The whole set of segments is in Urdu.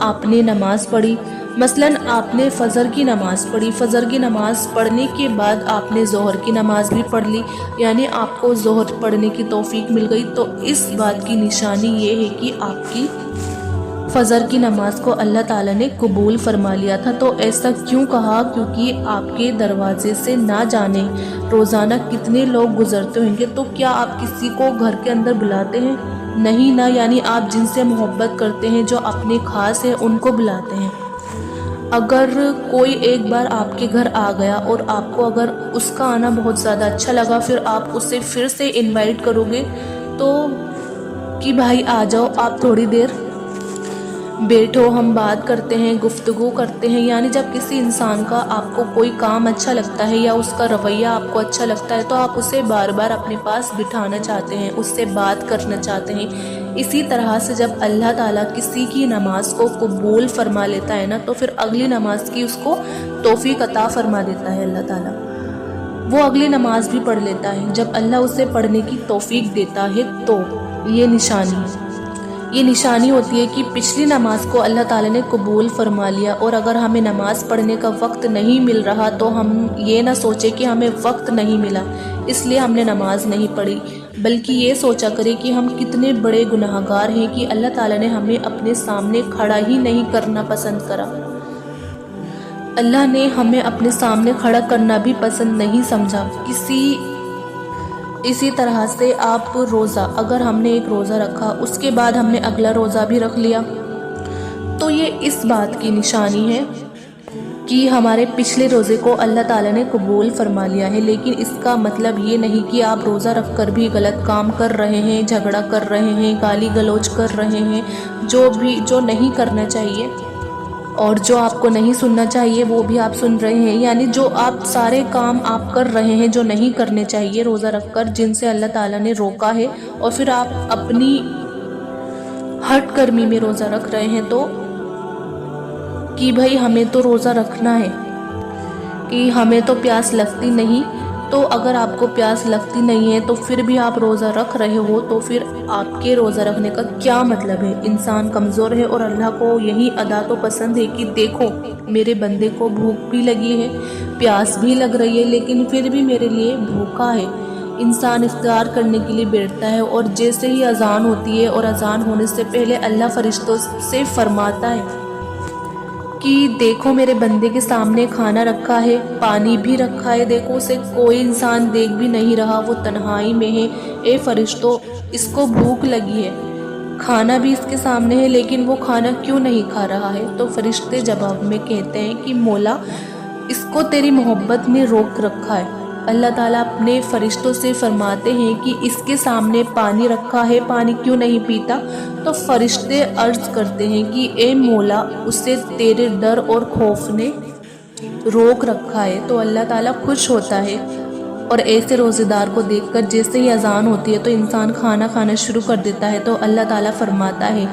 آپ نے نماز پڑھی، مثلاً آپ نے فجر کی نماز پڑھی، فجر کی نماز پڑھنے کے بعد آپ نے ظہر کی نماز بھی پڑھ لی، یعنی آپ کو ظہر پڑھنے کی توفیق مل گئی، تو اس بات کی نشانی یہ ہے کہ آپ کی فجر کی نماز کو اللہ تعالیٰ نے قبول فرما لیا تھا۔ تو ایسا کیوں کہا؟ کیونکہ آپ کے دروازے سے نہ جانے روزانہ کتنے لوگ گزرتے ہوں گے، تو کیا آپ کسی کو گھر کے اندر بلاتے ہیں؟ نہیں نا، یعنی آپ جن سے محبت کرتے ہیں، جو اپنے خاص ہیں، ان کو بلاتے ہیں۔ اگر کوئی ایک بار آپ کے گھر آ گیا اور آپ کو اگر اس کا آنا بہت زیادہ اچھا لگا، پھر آپ اسے پھر سے انوائٹ کرو گے تو کہ بھائی آ جاؤ، آپ تھوڑی دیر بیٹھو، ہم بات کرتے ہیں، گفتگو کرتے ہیں، یعنی جب کسی انسان کا آپ کو کوئی کام اچھا لگتا ہے یا اس کا رویہ آپ کو اچھا لگتا ہے تو آپ اسے بار بار اپنے پاس بٹھانا چاہتے ہیں، اس سے بات کرنا چاہتے ہیں۔ اسی طرح سے جب اللہ تعالیٰ کسی کی نماز کو قبول فرما لیتا ہے نا، تو پھر اگلی نماز کی اس کو توفیق عطا فرما دیتا ہے اللہ تعالیٰ، وہ اگلی نماز بھی پڑھ لیتا ہے جب اللہ اسے پڑھنے کی توفیق دیتا ہے۔ تو یہ نشانی ہوتی ہے کہ پچھلی نماز کو اللہ تعالیٰ نے قبول فرما لیا، اور اگر ہمیں نماز پڑھنے کا وقت نہیں مل رہا تو ہم یہ نہ سوچے کہ ہمیں وقت نہیں ملا اس لیے ہم نے نماز نہیں پڑھی، بلکہ یہ سوچا کرے کہ ہم کتنے بڑے گناہگار ہیں کہ اللہ تعالیٰ نے ہمیں اپنے سامنے کھڑا ہی نہیں کرنا پسند کرا۔ اللہ نے ہمیں اپنے سامنے کھڑا کرنا بھی پسند نہیں سمجھا۔ اسی طرح سے آپ روزہ، اگر ہم نے ایک روزہ رکھا، اس کے بعد ہم نے اگلا روزہ بھی رکھ لیا، تو یہ اس بات کی نشانی ہے کہ ہمارے پچھلے روزے کو اللہ تعالیٰ نے قبول فرما لیا ہے۔ لیکن اس کا مطلب یہ نہیں کہ آپ روزہ رکھ کر بھی غلط کام کر رہے ہیں، جھگڑا کر رہے ہیں، گالی گلوچ کر رہے ہیں، جو نہیں کرنا چاہیے اور جو آپ کو نہیں سننا چاہیے وہ بھی آپ سن رہے ہیں، یعنی جو آپ سارے کام آپ کر رہے ہیں جو نہیں کرنے چاہیے روزہ رکھ کر، جن سے اللہ تعالیٰ نے روکا ہے، اور پھر آپ اپنی ہٹ کرمی میں روزہ رکھ رہے ہیں، تو کہ بھائی ہمیں تو روزہ رکھنا ہے، کہ ہمیں تو پیاس لگتی نہیں، تو اگر آپ کو پیاس لگتی نہیں ہے تو پھر بھی آپ روزہ رکھ رہے ہو، تو پھر آپ کے روزہ رکھنے کا کیا مطلب ہے؟ انسان کمزور ہے اور اللہ کو یہی ادا تو پسند ہے کہ دیکھو میرے بندے کو بھوک بھی لگی ہے، پیاس بھی لگ رہی ہے، لیکن پھر بھی میرے لیے بھوکا ہے۔ انسان افطار کرنے کے لیے بیٹھتا ہے، اور جیسے ہی اذان ہوتی ہے اور اذان ہونے سے پہلے اللہ فرشتوں سے فرماتا ہے کہ دیکھو میرے بندے کے سامنے کھانا رکھا ہے، پانی بھی رکھا ہے، دیکھو اسے کوئی انسان دیکھ بھی نہیں رہا، وہ تنہائی میں ہے، اے فرشتوں اس کو بھوک لگی ہے، کھانا بھی اس کے سامنے ہے، لیکن وہ کھانا کیوں نہیں کھا رہا ہے؟ تو فرشتے جواب میں کہتے ہیں کہ مولا اس کو تیری محبت نے روک رکھا ہے۔ اللہ تعالیٰ اپنے فرشتوں سے فرماتے ہیں کہ اس کے سامنے پانی رکھا ہے، پانی کیوں نہیں پیتا؟ تو فرشتے عرض کرتے ہیں کہ اے مولا اسے تیرے ڈر اور خوف نے روک رکھا ہے۔ تو اللہ تعالیٰ خوش ہوتا ہے، اور ایسے روزے دار کو دیکھ کر جیسے ہی اذان ہوتی ہے تو انسان کھانا کھانا شروع کر دیتا ہے، تو اللہ تعالیٰ فرماتا ہے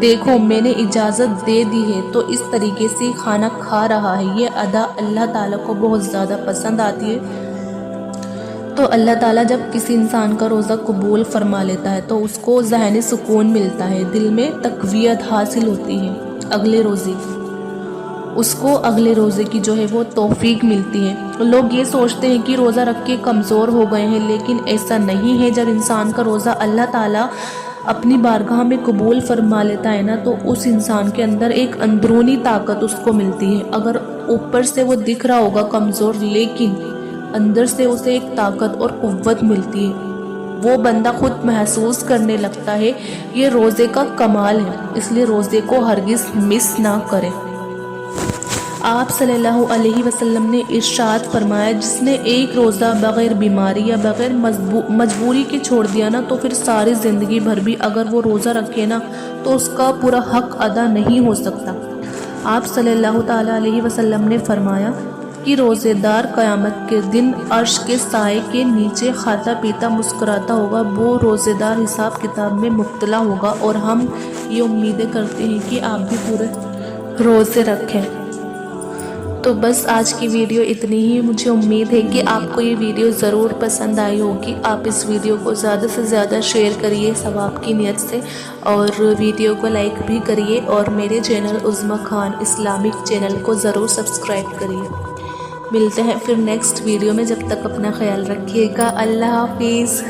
دیکھو میں نے اجازت دے دی ہے، تو اس طریقے سے کھانا کھا رہا ہے۔ یہ ادا اللہ تعالیٰ کو بہت زیادہ پسند آتی ہے۔ تو اللہ تعالیٰ جب کسی انسان کا روزہ قبول فرما لیتا ہے تو اس کو ذہنی سکون ملتا ہے، دل میں تقویت حاصل ہوتی ہے، اس کو اگلے روزے کی جو ہے وہ توفیق ملتی ہے۔ لوگ یہ سوچتے ہیں کہ روزہ رکھ کے کمزور ہو گئے ہیں، لیکن ایسا نہیں ہے۔ جب انسان کا روزہ اللہ تعالیٰ اپنی بارگاہ میں قبول فرما لیتا ہے نا، تو اس انسان کے اندر ایک اندرونی طاقت اس کو ملتی ہے۔ اگر اوپر سے وہ دکھ رہا ہوگا کمزور، لیکن اندر سے اسے ایک طاقت اور قوت ملتی ہے، وہ بندہ خود محسوس کرنے لگتا ہے۔ یہ روزے کا کمال ہے، اس لیے روزے کو ہرگز مس نہ کریں۔ آپ صلی اللہ علیہ وسلم نے ارشاد فرمایا جس نے ایک روزہ بغیر بیماری یا بغیر مجبوری کے چھوڑ دیا نا، تو پھر ساری زندگی بھر بھی اگر وہ روزہ رکھے نا تو اس کا پورا حق ادا نہیں ہو سکتا۔ آپ صلی اللہ تعالیٰ علیہ وسلم نے فرمایا کہ روزے دار قیامت کے دن عرش کے سائے کے نیچے کھاتا پیتا مسکراتا ہوگا، وہ روزے دار حساب کتاب میں مبتلا ہوگا، اور ہم یہ امیدیں کرتے ہیں کہ آپ بھی پورے روزے رکھیں۔ تو بس آج کی ویڈیو اتنی ہی. مجھے امید ہے کہ آپ کو یہ ویڈیو ضرور پسند آئی ہوگی. آپ اس ویڈیو کو زیادہ سے زیادہ شیئر کریے ثواب کی نیت سے، اور ویڈیو کو لائک بھی کریے، اور میرے چینل عظمیٰ خان اسلامک چینل کو ضرور سبسکرائب کریے. ملتے ہیں پھر نیکسٹ ویڈیو میں. جب تک اپنا خیال رکھیے گا. اللہ حافظ.